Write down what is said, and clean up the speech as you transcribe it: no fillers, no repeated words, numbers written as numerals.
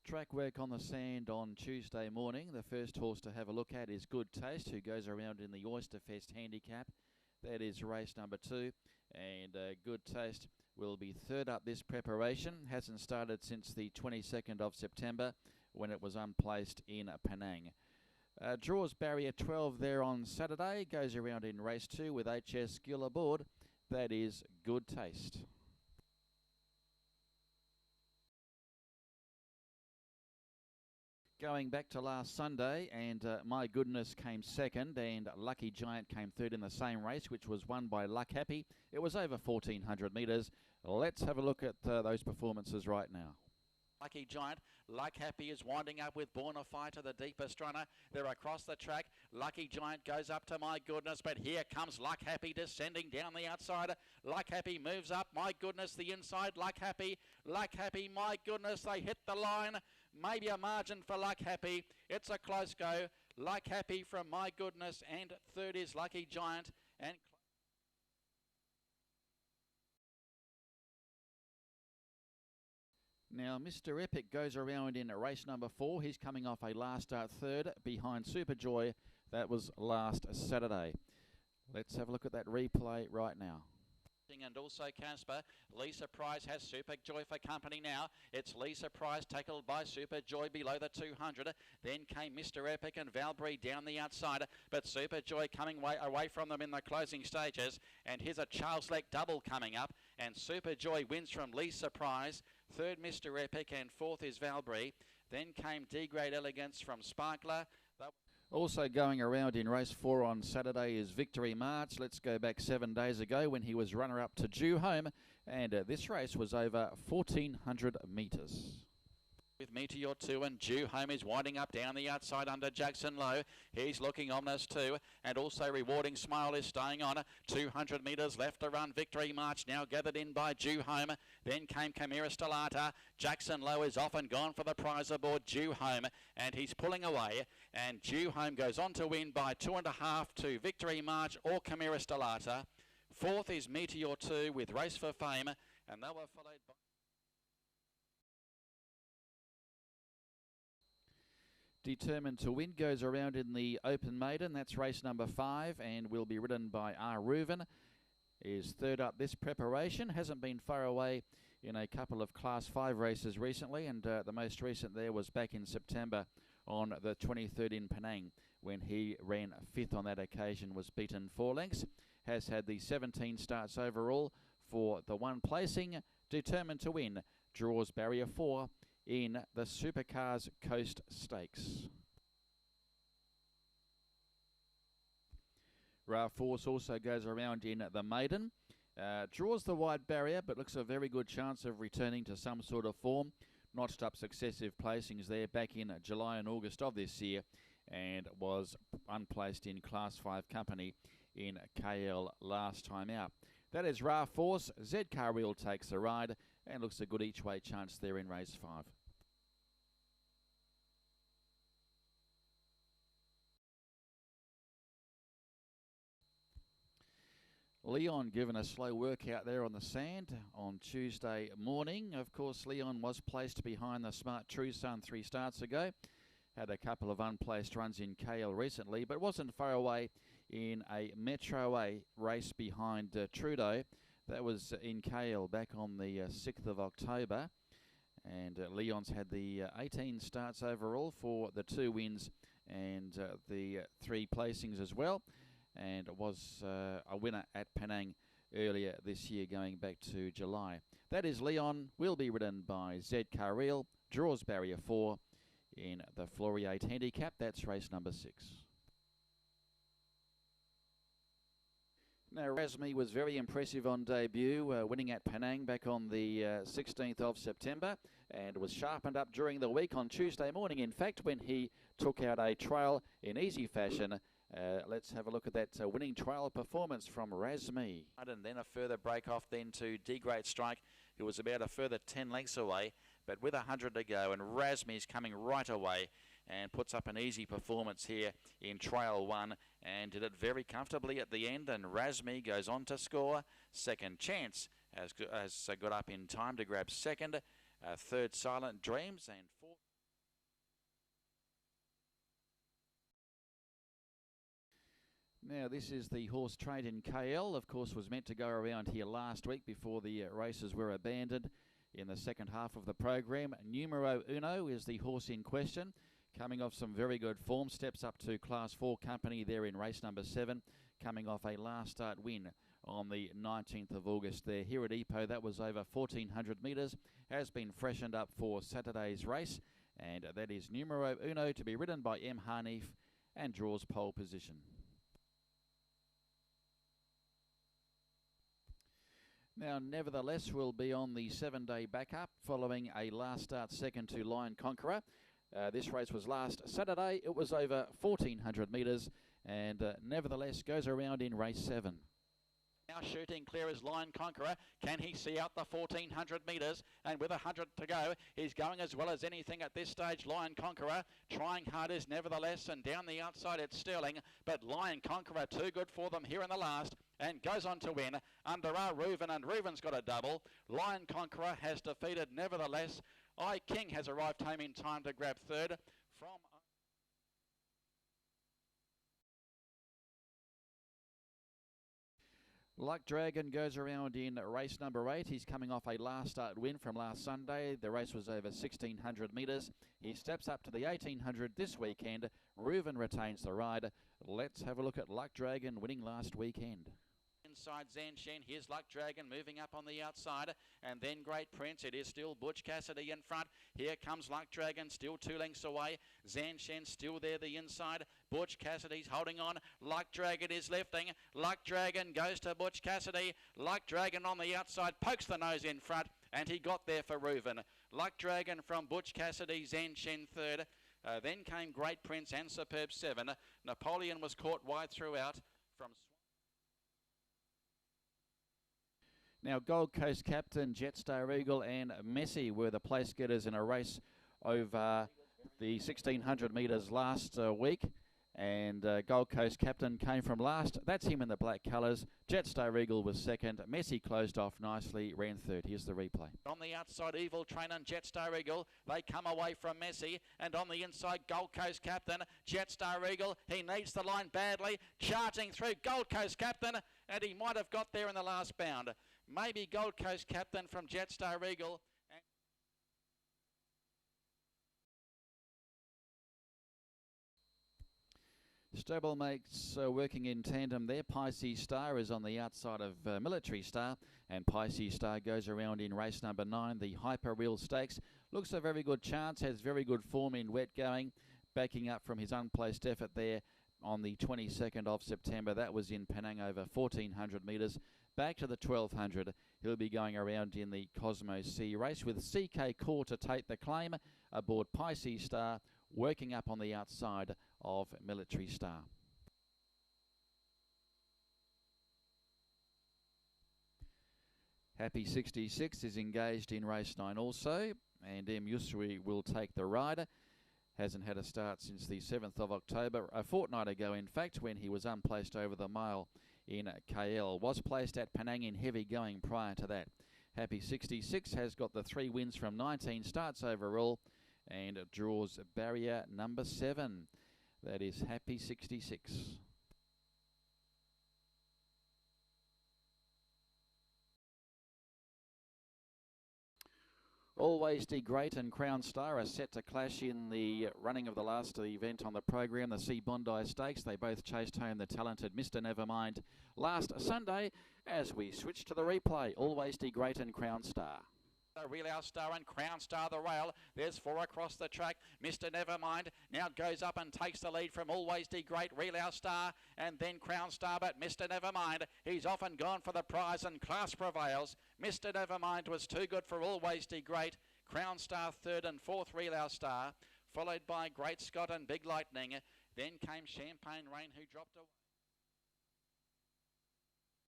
Track work on the sand on Tuesday morning. The first horse to have a look at is Good Taste, who goes around in the Oyster Fest handicap. That is race number 2, and Good Taste will be third up this preparation. Hasn't started since the 22nd of September when it was unplaced in Penang. Draws barrier 12 there on Saturday. Goes around in race 2 with HS Gill aboard. That is Good Taste. Going back to last Sunday, and My Goodness came second, and Lucky Giant came third in the same race, which was won by Luck Happy. It was over 1,400 metres. Let's have a look at those performances right now. Lucky Giant, Luck Happy is winding up with Born a Fighter, the deepest runner. They're across the track. Lucky Giant goes up to My Goodness, but here comes Luck Happy descending down the outside. Luck Happy moves up. My Goodness, the inside. Luck Happy, My Goodness, they hit the line. Maybe a margin for Luck Happy. It's a close go. Luck Happy from My Goodness, and third is Lucky Giant. And now, Mr. Epic goes around in race number 4. He's coming off a last start third behind Super Joy. That was last Saturday. Let's have a look at that replay right now. And also Casper. Lisa Prize has Super Joy for company now. It's Lisa Prize tackled by Super Joy below the 200. Then came Mr. Epic and Valbree down the outside. But Super Joy coming away from them in the closing stages. And here's a Charles Leck double coming up. And Super Joy wins from Lisa Prize. Third Mr. Epic, and fourth is Valbree. Then came D-Grade Elegance from Sparkler. Also going around in race 4 on Saturday is Victory March. Let's go back 7 days ago when he was runner-up to Due Home, and this race was over 1,400 metres. With Meteor 2, and Due Home is winding up down the outside under Jackson Lowe. He's looking ominous too, and also Rewarding Smile is staying on. 200 metres left to run. Victory March now gathered in by Due Home. Then came Chimera Stellata. Jackson Lowe is off and gone for the prize aboard Due Home, and he's pulling away. And Due Home goes on to win by 2.5 to Victory March or Chimera Stellata. Fourth is Meteor 2 with Race for Fame, and they were followed by... Determined to Win goes around in the Open Maiden. That's race number 5 and will be ridden by R. Reuven. Is third up this preparation. Hasn't been far away in a couple of Class 5 races recently, and the most recent there was back in September on the 23rd in Penang when he ran 5th on that occasion, was beaten 4 lengths. Has had the 17 starts overall for the 1 placing. Determined to Win draws barrier 4 in the Supercars Coast Stakes. Ra Force also goes around in the Maiden. Draws the wide barrier, but looks a very good chance of returning to some sort of form. Notched up successive placings there back in July and August of this year, and was unplaced in Class 5 company in KL last time out. That is Ra Force. Z Car Wheel takes the ride and looks a good each way chance there in race 5. Leon given a slow workout there on the sand on Tuesday morning. Of course, Leon was placed behind the Smart True Sun 3 starts ago. Had a couple of unplaced runs in KL recently, but wasn't far away in a Metro A race behind Trudeau. That was in KL back on the 6th of October. And Leon's had the 18 starts overall for the 2 wins and the 3 placings as well. And was a winner at Penang earlier this year, going back to July. That is Leon, will be ridden by Z Car Wheel, draws barrier 4 in the Floriate handicap. That's race number 6. Now, Reza Me was very impressive on debut, winning at Penang back on the 16th of September, and was sharpened up during the week on Tuesday morning, in fact, when he took out a trail in easy fashion. Let's have a look at that winning trial performance from Reza Me. And then a further break off then to D-Grade Strike, who was about a further 10 lengths away, but with 100 to go, and Reza Me is coming right away and puts up an easy performance here in Trail 1 and did it very comfortably at the end, and Reza Me goes on to score. Second Chance has got up in time to grab second. Third Silent Dreams, and fourth Now this is the horse Trade in KL, of course was meant to go around here last week before the races were abandoned in the second half of the program. Numero Uno is the horse in question, coming off some very good form, steps up to Class 4 company there in race number 7, coming off a last start win on the 19th of August there. Here at Ipoh, that was over 1,400 metres, has been freshened up for Saturday's race, and that is Numero Uno to be ridden by M. Hanif and draws pole position. Now, nevertheless, we'll be on the 7-day backup following a last start second to Lion Conqueror. This race was last Saturday. It was over 1,400 metres and nevertheless goes around in race 7. Now shooting clear is Lion Conqueror. Can he see out the 1,400 metres? And with 100 to go, he's going as well as anything at this stage. Lion Conqueror trying hard is nevertheless, and down the outside it's Sterling, but Lion Conqueror too good for them here in the last and goes on to win under Reuven, and Reuven's got a double. Lion Conqueror has defeated nevertheless. I King has arrived home in time to grab third from Luck Dragon goes around in race number 8. He's coming off a last start win from last Sunday. The race was over 1,600 metres. He steps up to the 1,800 this weekend. Reuven retains the ride. Let's have a look at Luck Dragon winning last weekend. Inside Zanshen, here's Luck Dragon moving up on the outside, and then Great Prince. It is still Butch Cassidy in front. Here comes Luck Dragon, still 2 lengths away. Zanshen still there the inside. Butch Cassidy's holding on. Luck Dragon is lifting. Luck Dragon goes to Butch Cassidy. Luck Dragon on the outside pokes the nose in front, and he got there for Reuven. Luck Dragon from Butch Cassidy, Zanshen third. Then came Great Prince and Superb 7. Napoleon was caught wide throughout from... Now, Gold Coast Captain, Jetstar Eagle and Messi were the place getters in a race over the 1,600 metres last week. And Gold Coast Captain came from last. That's him in the black colours. Jetstar Eagle was second. Messi closed off nicely, ran third. Here's the replay. On the outside, Evil Train and Jetstar Eagle. They come away from Messi. And on the inside, Gold Coast Captain, Jetstar Eagle. He needs the line badly. Charging through Gold Coast Captain. And he might have got there in the last bound. Maybe Gold Coast Captain from Jetstar Eagle. Stablemates working in tandem there. Pisces Star is on the outside of Military Star, and Pisces Star goes around in race number 9, the Hyper Real Stakes. Looks a very good chance, has very good form in wet going, backing up from his unplaced effort there on the 22nd of September. That was in Penang over 1,400 metres. Back to the 1,200, he'll be going around in the Cosmo C race with CK Core to take the claim aboard Pisces Star, working up on the outside of Military Star. Happy 66 is engaged in race 9 also, and M. Yusri will take the rider. Hasn't had a start since the 7th of October, a fortnight ago in fact, when he was unplaced over the mile in KL. Was placed at Penang in heavy going prior to that. Happy 66 has got the 3 wins from 19 starts overall and draws barrier number 7. That is Happy 66. Always Be Great and Crown Star are set to clash in the running of the last event on the program, the Sea Bondi Stakes. They both chased home the talented Mr. Nevermind last Sunday. As we switch to the replay, Always Be Great and Crown Star. Real Our Star and Crown Star the rail. There's 4 across the track. Mr. Nevermind now goes up and takes the lead from Always Be Great, Real Our Star, and then Crown Star. But Mr. Nevermind, he's often gone for the prize and class prevails. Mr. Nevermind was too good for Always Be Great. Crown Star third and fourth, Real Our Star, followed by Great Scott and Big Lightning. Then came Champagne Rain, who dropped away.